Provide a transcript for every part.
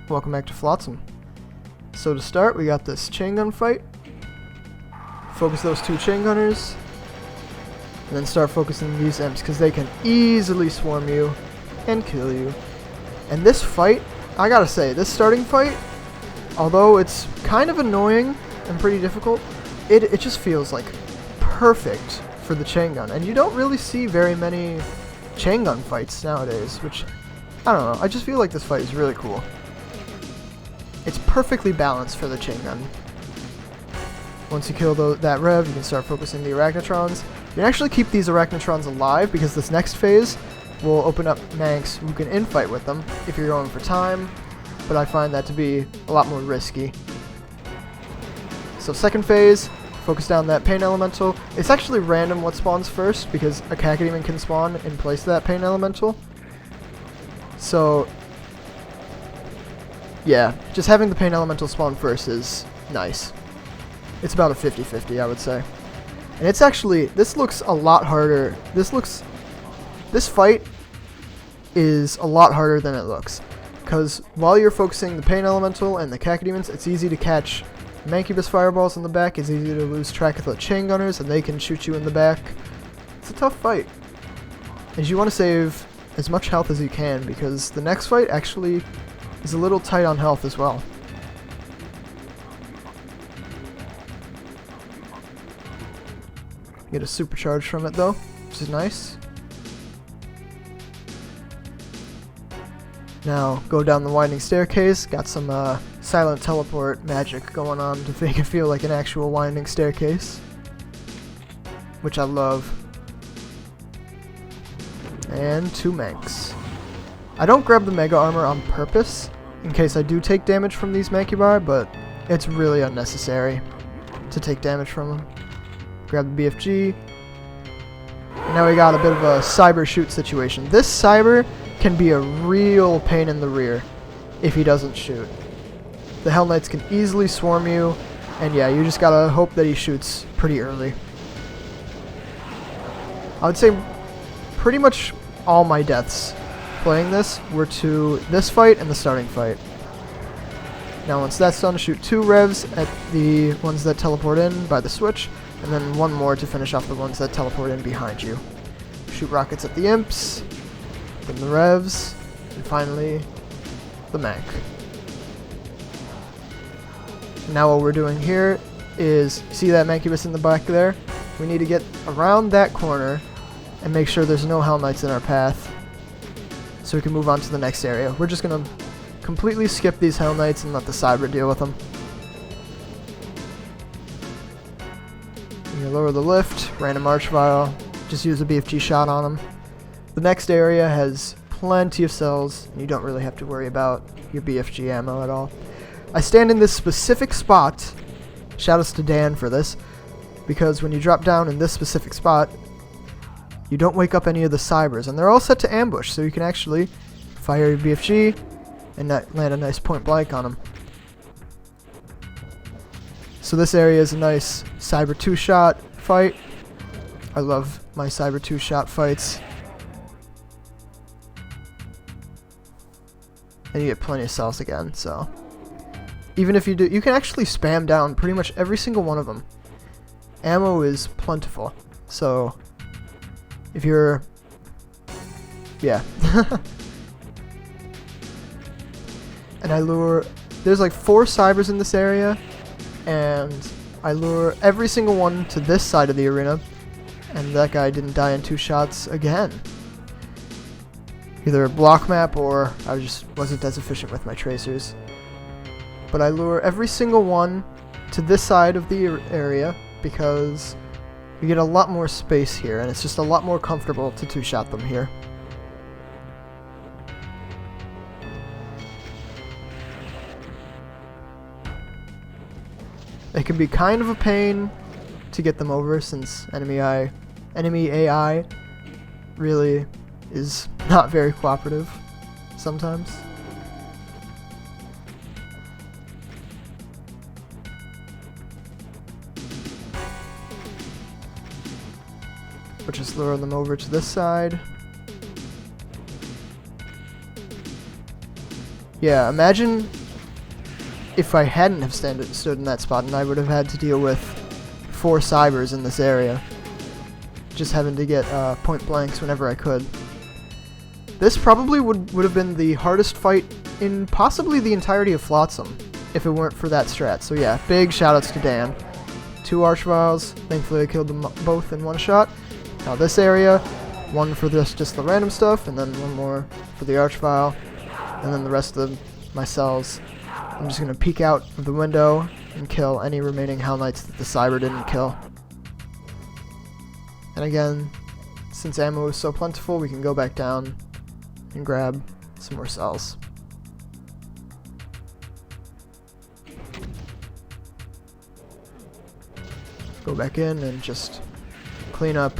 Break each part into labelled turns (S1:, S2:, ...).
S1: welcome back to Flotsam. So to start, we got this chain gun fight. Focus those two chain gunners, and then start focusing these imps because they can easily swarm you and kill you. And this fight, I gotta say, this starting fight, although it's kind of annoying and pretty difficult, it just feels like perfect for the chain gun. And you don't really see very many chain gun fights nowadays, which, I don't know, I just feel like this fight is really cool. It's perfectly balanced for the chain gun. Once you kill that rev, you can start focusing the arachnotrons. You can actually keep these arachnotrons alive because this next phase will open up Manx who can infight with them if you're going for time, but I find that to be a lot more risky. So second phase, focus down that pain elemental. It's actually random what spawns first because a Cacodemon can spawn in place of that pain elemental. So yeah, just having the pain elemental spawn first is nice. It's about a 50-50, I would say. And it's actually, this looks a lot harder. This fight is a lot harder than it looks. Because while you're focusing the pain elemental and the Cacodemons, it's easy to catch Mancubus fireballs in the back. It's easy to lose track of the chain gunners and they can shoot you in the back. It's a tough fight. And you want to save as much health as you can because the next fight actually is a little tight on health as well. Get a supercharge from it though, which is nice. Now go down the winding staircase. Got some silent teleport magic going on to make it feel like an actual winding staircase, which I love. And 2 Manx. I don't grab the Mega Armor on purpose, in case I do take damage from these Mancubi, but it's really unnecessary to take damage from them. Grab the BFG. And now we got a bit of a cyber shoot situation. This cyber can be a real pain in the rear if he doesn't shoot. The Hell Knights can easily swarm you, and yeah, you just gotta hope that he shoots pretty early. I would say pretty much all my deaths playing this were to this fight and the starting fight. Now once that's done, shoot 2 revs at the ones that teleport in by the switch, and then 1 more to finish off the ones that teleport in behind you. Shoot rockets at the imps, then the revs, and finally the Manc. Now what we're doing here is, see that Mancubus in the back there? We need to get around that corner and make sure there's no Hell Knights in our path, so we can move on to the next area. We're just going to completely skip these Hell Knights and let the Cyber deal with them. You lower the lift, random arch vial, just use a BFG shot on them. The next area has plenty of cells, and you don't really have to worry about your BFG ammo at all. I stand in this specific spot, shoutouts to Dan for this, because when you drop down in this specific spot, you don't wake up any of the Cybers, and they're all set to ambush, so you can actually fire your BFG and land a nice point blank on them. So this area is a nice Cyber 2-shot fight. I love my Cyber 2-shot fights. And you get plenty of cells again, so even if you do, you can actually spam down pretty much every single one of them. Ammo is plentiful, so if you're, yeah. And I lure, there's like 4 Cybers in this area, and I lure every single one to this side of the arena, and that guy didn't die in 2 shots again. Either a block map or I just wasn't as efficient with my tracers. But I lure every single one to this side of the area because you get a lot more space here, and it's just a lot more comfortable to 2-shot them here. It can be kind of a pain to get them over since enemy AI really is not very cooperative sometimes. But just lure them over to this side. Yeah, imagine if I hadn't have stood in that spot, and I would have had to deal with 4 cybers in this area. Just having to get point blanks whenever I could. This probably would have been the hardest fight in possibly the entirety of Flotsam, if it weren't for that strat. So yeah, big shoutouts to Dan. 2 Archviles, thankfully I killed them both in one shot. Now this area, 1 for just the random stuff, and then 1 more for the Archvile, and then the rest of my cells. I'm just going to peek out of the window and kill any remaining Hell Knights that the Cyber didn't kill. And again, since ammo is so plentiful, we can go back down and grab some more cells. Go back in and just clean up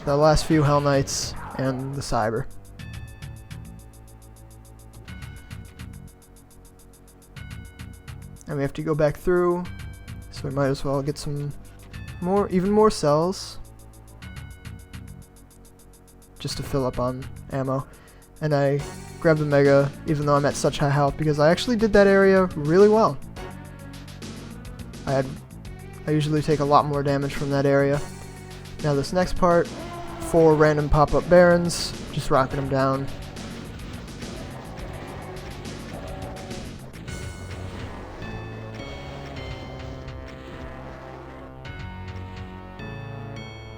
S1: the last few Hell Knights and the Cyber. And we have to go back through, so we might as well get some more, even more cells, just to fill up on ammo. And I grabbed the Mega, even though I'm at such high health, because I actually did that area really well. I usually take a lot more damage from that area. Now this next part, 4 random pop-up Barons, just rocking them down.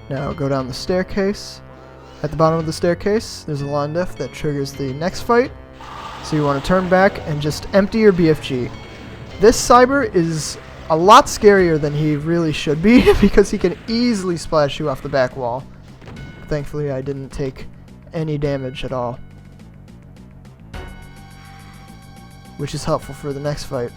S1: Now go down the staircase. At the bottom of the staircase, there's a lawn diff that triggers the next fight. So you want to turn back and just empty your BFG. This Cyber is a lot scarier than he really should be because he can easily splash you off the back wall. Thankfully, I didn't take any damage at all, which is helpful for the next fight.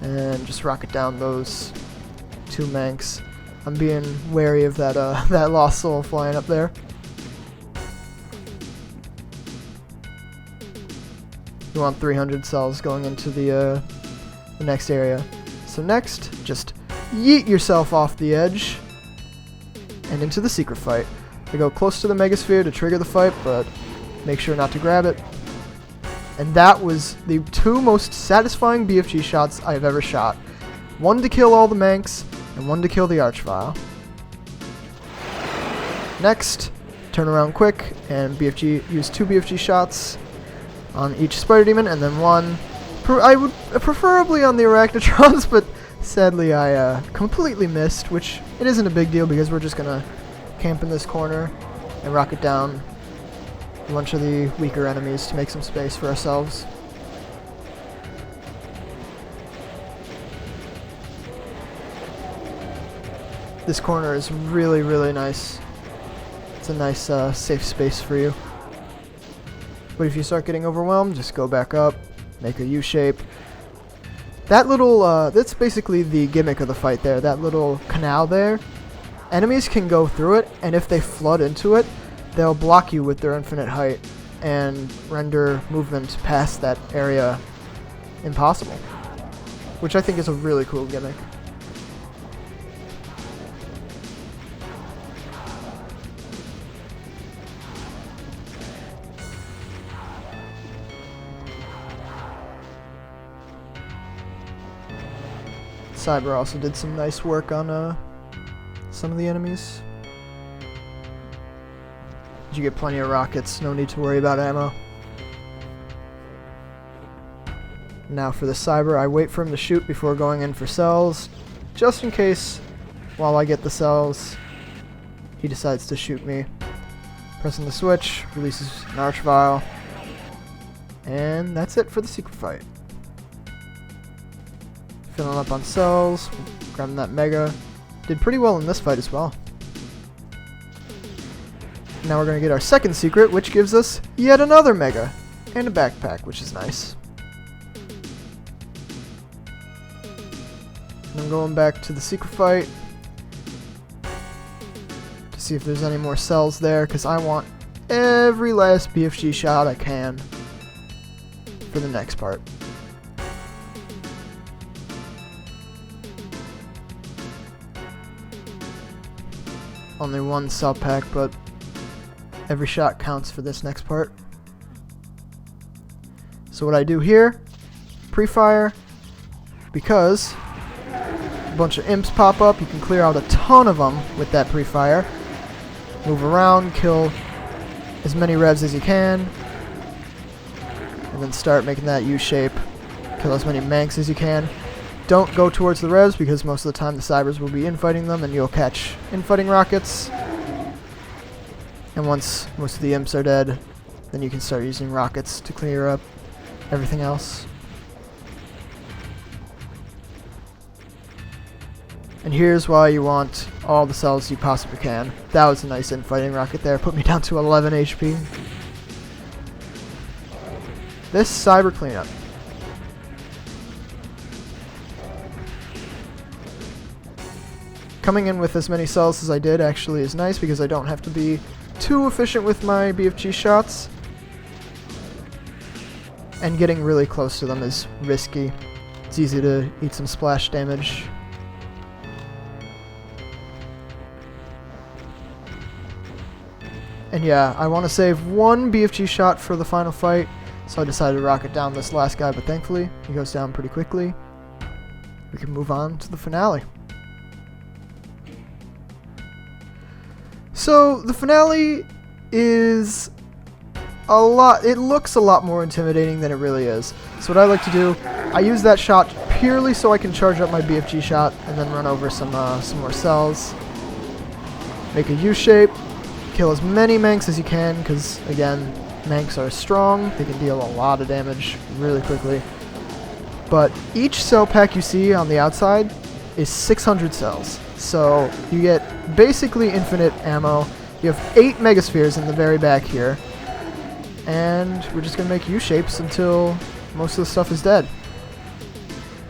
S1: And just rocket down those 2 Manx. I'm being wary of that that lost soul flying up there. You want 300 cells going into the next area. So next, just yeet yourself off the edge and into the secret fight. I go close to the Megasphere to trigger the fight, but make sure not to grab it. And that was the 2 most satisfying BFG shots I've ever shot. 1 to kill all the Manx, and 1 to kill the Archvile. Next, turn around quick, and use 2 BFG shots on each Spider Demon, and then 1, I would preferably on the Arachnotrons, but sadly I completely missed, which it isn't a big deal because we're just gonna camp in this corner and rocket down a bunch of the weaker enemies to make some space for ourselves. This corner is really, really nice. It's a nice safe space for you. But if you start getting overwhelmed, just go back up, make a U-shape. That little, that's basically the gimmick of the fight there, that little canal there. Enemies can go through it, and if they flood into it, they'll block you with their infinite height and render movement past that area impossible, which I think is a really cool gimmick. Cyber also did some nice work on some of the enemies. You get plenty of rockets, no need to worry about ammo. Now for the Cyber, I wait for him to shoot before going in for cells, just in case, while I get the cells, he decides to shoot me. Pressing the switch, releases an Archvile, and that's it for the secret fight. Filling up on cells, grabbing that Mega. Did pretty well in this fight as well. Now we're going to get our second secret, which gives us yet another Mega and a backpack, which is nice. And I'm going back to the secret fight to see if there's any more cells there, because I want every last BFG shot I can for the next part. Only 1 cell pack, but Every shot counts for this next part. So what I do here, pre-fire, because a bunch of imps pop up, you can clear out a ton of them with that pre-fire. Move around, kill as many revs as you can, and then start making that U-shape. Kill as many manx as you can. Don't go towards the revs because most of the time the cybers will be infighting them and you'll catch infighting rockets. And once most of the imps are dead, then you can start using rockets to clear up everything else. And here's why you want all the cells you possibly can. That was a nice infighting rocket there. Put me down to 11 HP. This cyber cleanup. Coming in with as many cells as I did actually is nice because I don't have to be too efficient with my BFG shots. And getting really close to them is risky. It's easy to eat some splash damage. And yeah, I want to save one BFG shot for the final fight, so I decided to rocket down this last guy, but thankfully he goes down pretty quickly. We can move on to the finale. So the finale is it looks a lot more intimidating than it really is. So what I like to do, I use that shot purely so I can charge up my BFG shot and then run over some more cells. Make a U-shape. Kill as many manx as you can, because again, manx are strong. They can deal a lot of damage really quickly. But each cell pack you see on the outside is 600 cells. So you get basically infinite ammo. You have 8 megaspheres in the very back here. And we're just going to make U-shapes until most of the stuff is dead.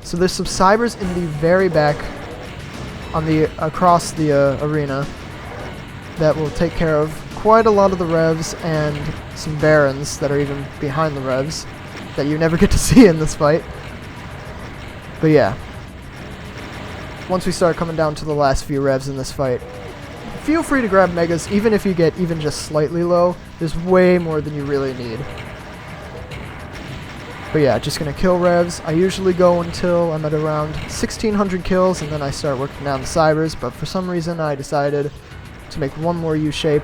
S1: So there's some cybers in the very back on across the arena that will take care of quite a lot of the revs and some barons that are even behind the revs that you never get to see in this fight. But yeah, once we start coming down to the last few revs in this fight, feel free to grab megas. Even if you get even just slightly low, there's way more than you really need. But yeah, just gonna kill revs. I usually go until I'm at around 1600 kills and then I start working down the cybers, but for some reason I decided to make one more U-shape.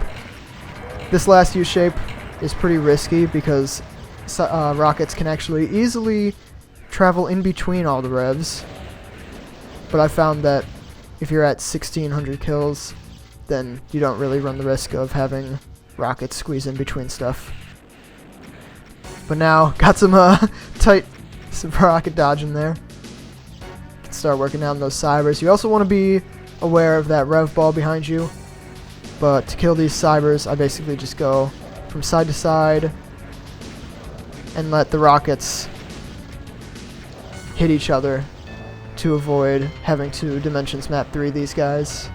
S1: This last U-shape is pretty risky because rockets can actually easily travel in between all the revs. But I found that if you're at 1600 kills, then you don't really run the risk of having rockets squeeze in between stuff. But now, got some some rocket dodge in there. Can start working down those cybers. You also want to be aware of that rev ball behind you. But to kill these cybers, I basically just go from side to side and let the rockets hit each other to avoid having to Dimensions Map 3 these guys.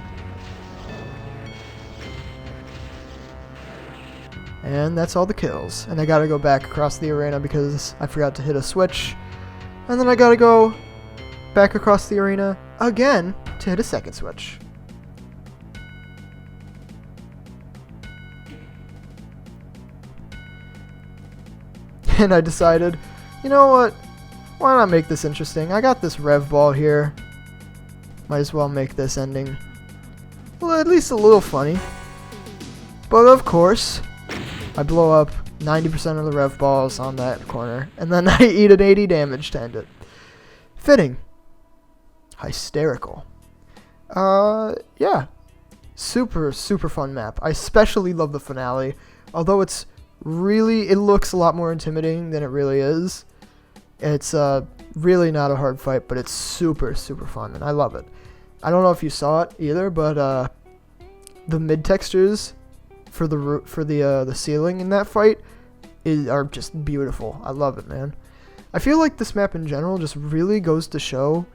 S1: And that's all the kills. And I gotta go back across the arena because I forgot to hit a switch. And then I gotta go back across the arena again to hit a second switch. And I decided, you know what, why not make this interesting? I got this rev ball here. Might as well make this ending, well, at least a little funny. But of course, I blow up 90% of the rev balls on that corner, and then I eat an 80 damage to end it. Fitting. Hy-Stair-Ical. Yeah. Super, super fun map. I especially love the finale, although it looks a lot more intimidating than it really is. It's really not a hard fight, but it's super, super fun, and I love it. I don't know if you saw it either, but the mid textures for the ceiling in that fight are just beautiful. I love it, man. I feel like this map in general just really goes to show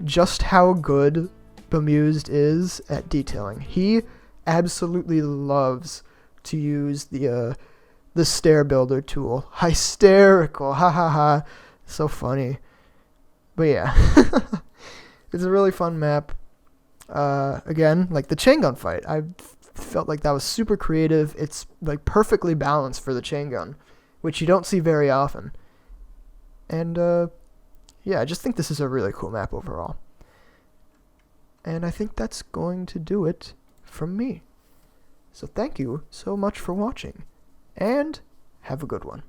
S1: just how good Bemused is at detailing. He absolutely loves to use the stair builder tool. Hy-Stair-Ical, ha ha ha. So funny. But yeah. It's a really fun map. Again, like the chain gun fight. I felt like that was super creative. It's like perfectly balanced for the chain gun, which you don't see very often. And yeah, I just think this is a really cool map overall. And I think that's going to do it from me. So thank you so much for watching, and have a good one.